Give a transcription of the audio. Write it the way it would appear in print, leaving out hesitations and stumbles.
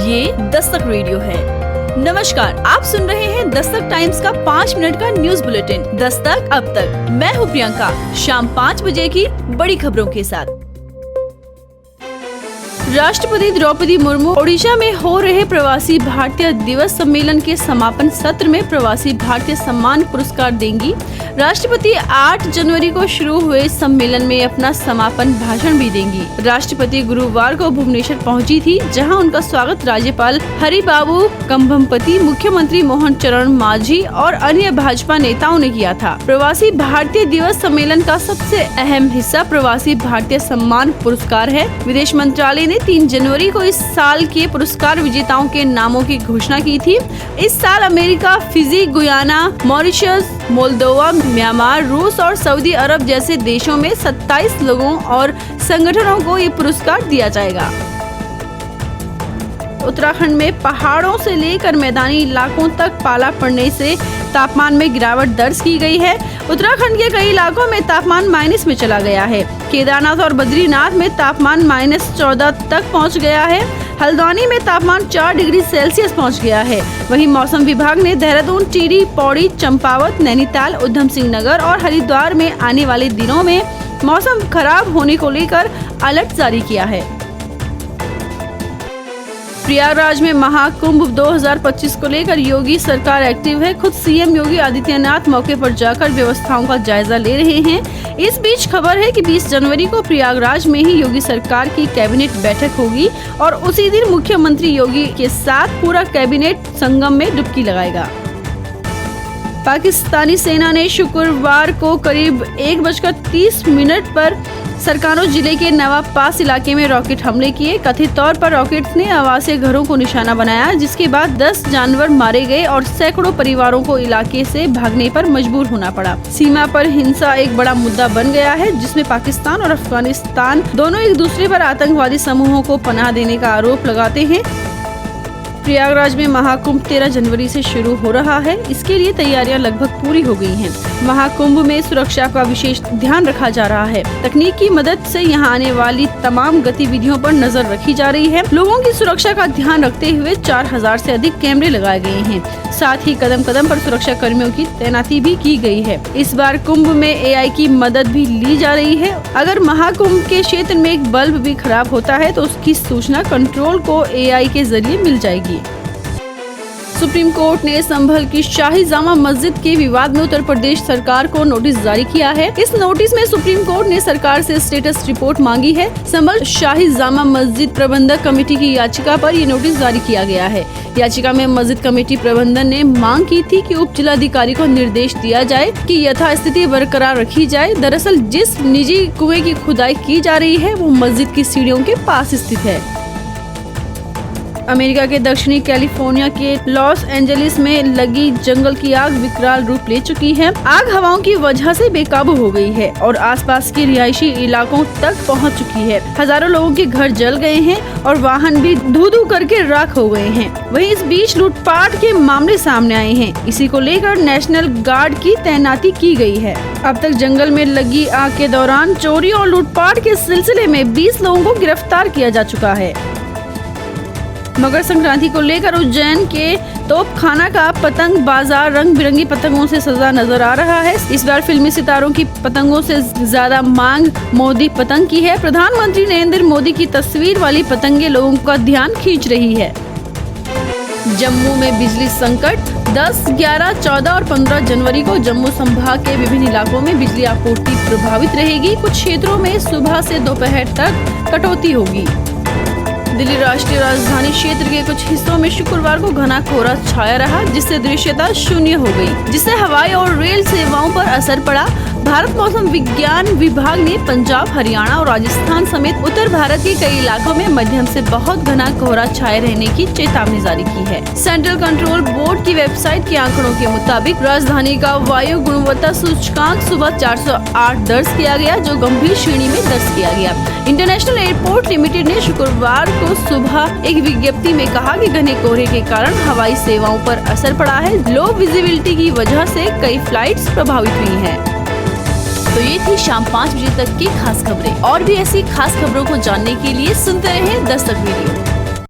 ये दस्तक रेडियो है। नमस्कार, आप सुन रहे हैं दस्तक टाइम्स का 5 मिनट का न्यूज बुलेटिन दस्तक अब तक। मैं हूँ प्रियंका। शाम 5 बजे की बड़ी खबरों के साथ। राष्ट्रपति द्रौपदी मुर्मू ओडिशा में हो रहे प्रवासी भारतीय दिवस सम्मेलन के समापन सत्र में प्रवासी भारतीय सम्मान पुरस्कार देंगी। राष्ट्रपति 8 जनवरी को शुरू हुए सम्मेलन में अपना समापन भाषण भी देंगी। राष्ट्रपति गुरुवार को भुवनेश्वर पहुंची थी, जहां उनका स्वागत राज्यपाल हरिबाबू कंभमपति, मुख्यमंत्री मोहन चरण मांझी और अन्य भाजपा नेताओं ने किया था। प्रवासी भारतीय दिवस सम्मेलन का सबसे अहम हिस्सा प्रवासी भारतीय सम्मान पुरस्कार है। विदेश मंत्रालय ने 3 जनवरी को इस साल के पुरस्कार विजेताओं के नामों की घोषणा की थी। इस साल America, Fiji, Guyana, Mauritius, Moldova, Myanmar, रूस और सऊदी अरब जैसे देशों में 27 लोगों और संगठनों को ये पुरस्कार दिया जाएगा। उत्तराखंड में पहाड़ों से लेकर मैदानी इलाकों तक पाला पड़ने से तापमान में गिरावट दर्ज की गई है। उत्तराखंड के कई इलाकों में तापमान माइनस में चला गया है। केदारनाथ और बद्रीनाथ में तापमान -14 तक पहुंच गया है। हल्द्वानी में तापमान 4 डिग्री सेल्सियस पहुंच गया है। वहीं मौसम विभाग ने देहरादून, टिहरी, पौड़ी, चंपावत, नैनीताल, उधम सिंह नगर और हरिद्वार में आने वाले दिनों में मौसम खराब होने को लेकर अलर्ट जारी किया है। प्रयागराज में महाकुंभ 2025 को लेकर योगी सरकार एक्टिव है। खुद सीएम योगी आदित्यनाथ मौके पर जाकर व्यवस्थाओं का जायजा ले रहे हैं। इस बीच खबर है कि 20 जनवरी को प्रयागराज में ही योगी सरकार की कैबिनेट बैठक होगी और उसी दिन मुख्यमंत्री योगी के साथ पूरा कैबिनेट संगम में डुबकी लगाएगा। पाकिस्तानी सेना ने शुक्रवार को करीब 1:30 पर सरकानो जिले के नवाब पास इलाके में रॉकेट हमले किए। कथित तौर पर रॉकेट्स ने आवासीय घरों को निशाना बनाया, जिसके बाद 10 जानवर मारे गए और सैकड़ों परिवारों को इलाके से भागने पर मजबूर होना पड़ा। सीमा पर हिंसा एक बड़ा मुद्दा बन गया है, जिसमें पाकिस्तान और अफगानिस्तान दोनों एक दूसरे पर आतंकवादी समूहों को पनाह देने का आरोप लगाते हैं। प्रयागराज में महाकुंभ 13 जनवरी से शुरू हो रहा है। इसके लिए तैयारियां लगभग पूरी हो गई हैं। महाकुंभ में सुरक्षा का विशेष ध्यान रखा जा रहा है। तकनीक की मदद से यहां आने वाली तमाम गतिविधियों पर नजर रखी जा रही है। लोगों की सुरक्षा का ध्यान रखते हुए 4000 से अधिक कैमरे लगाए गए हैं। साथ ही कदम कदम पर सुरक्षा कर्मियों की तैनाती भी की गई है। इस बार कुंभ में AI की मदद भी ली जा रही है। अगर महाकुंभ के क्षेत्र में एक बल्ब भी खराब होता है तो उसकी सूचना कंट्रोल को AI के जरिए मिल जाएगी। सुप्रीम कोर्ट ने संभल की शाही जामा मस्जिद के विवाद में उत्तर प्रदेश सरकार को नोटिस जारी किया है। इस नोटिस में सुप्रीम कोर्ट ने सरकार से स्टेटस रिपोर्ट मांगी है। संभल शाही जामा मस्जिद प्रबंधक कमेटी की याचिका पर ये नोटिस जारी किया गया है। याचिका में मस्जिद कमेटी प्रबंधन ने मांग की थी कि उप जिलाधिकारी को निर्देश दिया जाए कि यथास्थिति बरकरार रखी जाए। दरअसल जिस निजी कुएं की खुदाई की जा रही है वो मस्जिद की सीढ़ियों के पास स्थित है। अमेरिका के दक्षिणी कैलिफोर्निया के लॉस एंजलिस में लगी जंगल की आग विकराल रूप ले चुकी है। आग हवाओं की वजह से बेकाबू हो गई है और आसपास के रिहायशी इलाकों तक पहुंच चुकी है। हजारों लोगों के घर जल गए हैं और वाहन भी धू-धू करके राख हो गए हैं। वहीं इस बीच लूटपाट के मामले सामने आए हैं। इसी को लेकर नेशनल गार्ड की तैनाती की गई है। अब तक जंगल में लगी आग के दौरान चोरी और लूटपाट के सिलसिले में 20 लोगों को गिरफ्तार किया जा चुका है। मकर संक्रांति को लेकर उज्जैन के तोपखाना का पतंग बाजार रंग बिरंगी पतंगों से सजा नजर आ रहा है। इस बार फिल्मी सितारों की पतंगों से ज्यादा मांग मोदी पतंग की है। प्रधानमंत्री नरेंद्र मोदी की तस्वीर वाली पतंगे लोगों का ध्यान खींच रही है। जम्मू में बिजली संकट 10, 11, 14 और 15 जनवरी को जम्मू संभाग के विभिन्न इलाकों में बिजली आपूर्ति प्रभावित रहेगी। कुछ क्षेत्रों में सुबह से दोपहर तक कटौती होगी। दिल्ली राष्ट्रीय राजधानी क्षेत्र के कुछ हिस्सों में शुक्रवार को घना कोहरा छाया रहा, जिससे दृश्यता शून्य हो गई, जिससे हवाई और रेल सेवाओं पर असर पड़ा। भारत मौसम विज्ञान विभाग ने पंजाब, हरियाणा और राजस्थान समेत उत्तर भारत के कई इलाकों में मध्यम से बहुत घना कोहरा छाए रहने की चेतावनी जारी की है। सेंट्रल कंट्रोल बोर्ड की वेबसाइट के आंकड़ों के मुताबिक राजधानी का वायु गुणवत्ता सूचकांक सुबह 408 दर्ज किया गया, जो गंभीर श्रेणी में दर्ज किया गया। इंटरनेशनल एयरपोर्ट लिमिटेड ने शुक्रवार को सुबह एक विज्ञप्ति में कहा कि घने कोहरे के कारण हवाई सेवाओं पर असर पड़ा है। लो विजिबिलिटी की वजह से कई फ्लाइट्स प्रभावित हुई हैं। तो ये थी शाम 5 बजे तक की खास खबरें। और भी ऐसी खास खबरों को जानने के लिए सुनते रहें दस्तक रेडियो।